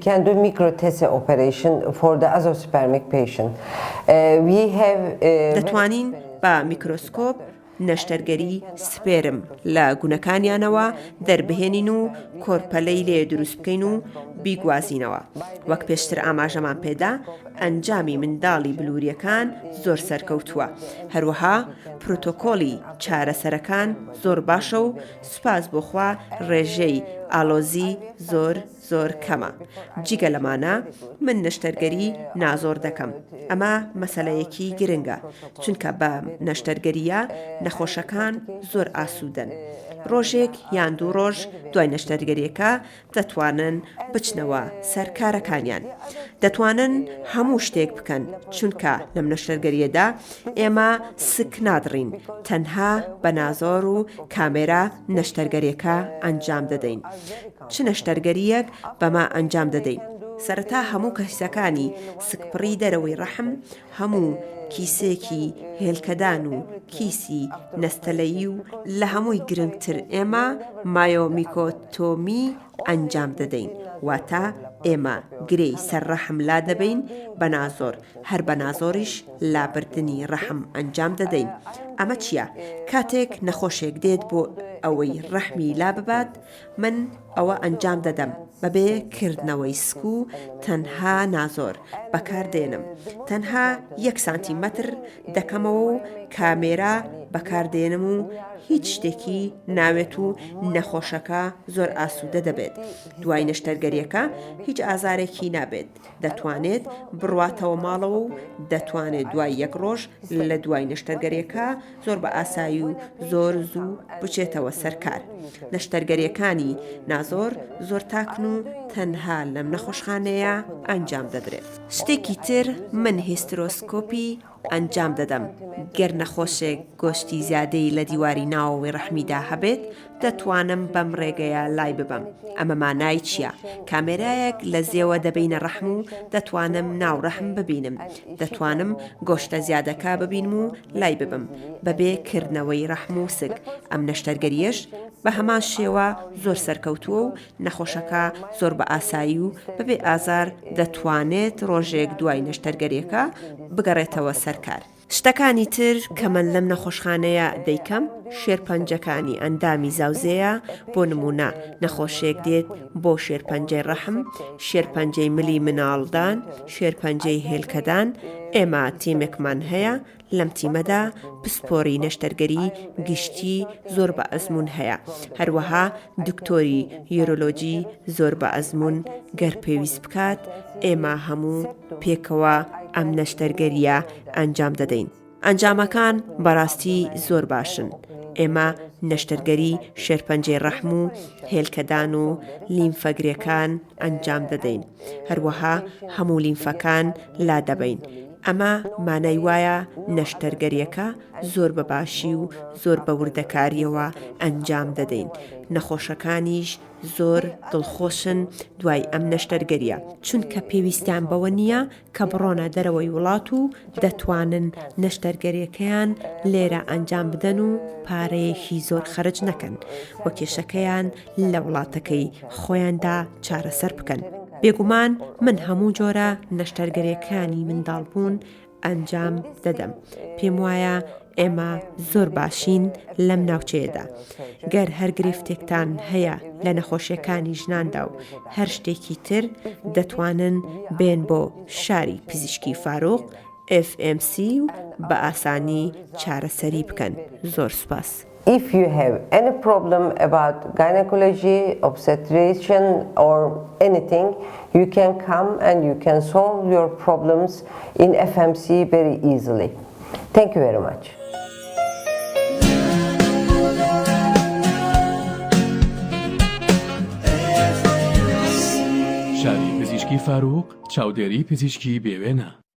can do microtessy operation for the azoospermic patient. We have دەتوانین بە میکرۆسکۆپ نەشتەرگەری سپێرم لە گونەکانیانەوە دەربهێنین و کۆرپەلەی لێ دروست بکەین و بیگوازینەوە. وەک پێشتر ئاماژەمان پێدا ئەنجامی منداڵی بلووریەکان زۆر سەرکەوتووە. هەروەها پروتۆکۆلی چارەسەرەکان زۆر باشە و سوپاس بۆخوا ڕێژەی ئالۆزی زۆر کەمە. جگە لەمانە من نەشتەرگەری نازۆر دەکەم. ئەمە مەسەلەیەکی گرنگە چونکە بە نەشتەرگەریە نەخۆشەکان زۆر ئاسوودەن. ڕۆژێک یان دوو ڕۆژ دوای نەشتەرگەریەکە دەتوانن بچنەوە سەر کارەکانیان. دەتوانن هەموو شتێک بکەن چونکە لەم نەشتەرگەریەدا ئێمە سک نادڕین، تەنها بە نازۆر و کامێرا نەشتەرگەریەکە ئەنجام دەدەین. چ نەشتەرگەریەک بەما ئەنجام دەدەین؟ سەرەتا هەموو کەسەکانی سکپڕی دەرەوەی ڕەحم، هەموو کیسێکی هێلکەدان و کیسی نەستەلەیی و لە هەمووی گرنگتر ئێمە مایۆمیکۆتۆمی ئەنجام دەدەین. واتە ئێمە گرەی سەر ڕەحم لا دەبین بە نازۆر، هەر بە نازۆریش لابردنی ڕەحم ئەنجام دەدەین. ئەمە چییە؟ کاتێک نەخۆشێک دێت بۆ ئەوەی ڕەحمی لا ببات، من ئەوە ئەنجام دەدەم بەبێ کردنەوەی سک و تەنها نازۆر بەکاردێنم. تەنها 1 سانتیمەتر دەکەمەوە و کامێرا بەکاردێنم و هیچ شتێکی ناوێت و نەخۆشەکە زۆر ئاسوودە دەبێت. دوای نەشتەرگەریەکە هیچ ئازارێکی نابێت. دەتوانێت بڕواتەوە ماڵەوە و دەتوانێت دوای 1 ڕۆژ لە دوای نەشتەرگەریەکە زۆر بە ئاسایی و زۆر زوو بچێتەوە سەرکار. نەشتەرگەریەکانی نازۆر زۆر تاکن و تەنها لەم نەخۆشخانەیە ئەنجام دەدرێت. شتێکی تر من هیسترۆسکۆپی ئەنجام دەدەم. گەر نەخۆشێک گۆشتی زیادەی لە دیواری ناوەوەی ڕەحمیدا هەبێت، دەتوانم بەم ڕێگەیە لای ببەم. ئەمە مانای چییە؟ کامێرایەک لە زێوە دەبینە ڕەحم و دەتوانم ناو ڕەحم ببینم. دەتوانم گۆشتە زیادەکە ببینم و لای ببم بەبێ کردنەوەی ڕەحم و سک. ئەم نەشتەرگەریەش بە هەمان شێوە زۆر سەرکەوتووە و نەخۆشەکە زۆر بە ئاسایی و بەبێ ئازار دەتوانێت ڕۆژێک دوای نەشتەرگەریەکە بگەڕێتەوە سەرکار. شتەکانی تر کە من لەم نەخۆشخانەیە دەیکەم شێرپەنجەکانی ئەندامی زاوزەیە. بۆ نمونە نەخۆشێک دێت بۆ شێرپەنجەی ڕەحم، شێرپەنجەی ملی مناڵدان، شێرپەنجەی هێلکەدان. ئێمە تیمێکمان هەیە لەم تیمەدا پسپۆری نەشتەرگەری گشتی زۆر بە ئەزمون هەیە. هەروەها دکتۆری یورۆلۆجی زۆر بە ئەزمون گەر پێویست بکات ئێمە هەموو پێکەوە ئەم نەشتەرگەریە ئەنجام دەدەین. ئەنجامەکان بەڕاستی زۆر باشن. ئێمە نەشتەرگەری شێرپەنجەی ڕەحم و هێلکەدان و لیمفەگرێکان ئەنجام دەدەین. هەروەها هەموو لیمفەکان لا دەبین. ئەمە مانای وایە نەشتەرگەریەکە زۆر بەباشی و زۆر بە وردەکاریەوە ئەنجام دەدەین. نەخۆشەکانیش زۆر دڵخۆشن دوای ئەم نەشتەرگەریە چونکە پێویستیان بەوە نییە کە بڕۆنە دەرەوەی وڵات و دەتوانن نەشتەرگەریەکەیان لێرە ئەنجام بدەن و پارەیەکی زۆر خەرج نەکەن وە کێشەکەیان لە وڵاتەکەی خۆیاندا چارەسەر بکەن. بێگومان من هەموو جۆرە نەشتەرگەریەکانی منداڵبوون ئەنجام دەدەم. پێم وایە ئێمە زۆر باشین لەم ناوچەیەدا. گەر هەر گرفتێکتان هەیە لە نەخۆشیەکانی ژناندا و هەر شتێکی تر دەتوانن بێن بۆ شاری پزیشکی فاروق FMC و بە ئاسانی چارەسەری بکەن. زۆر سوپاس. If you have any problem about gynecology, obstetrician or anything, you can come and you can solve your problems in FMC very easily. Thank you very much. شاری پزیشکی فاروق چاودێری پزیشکی بێوێنە.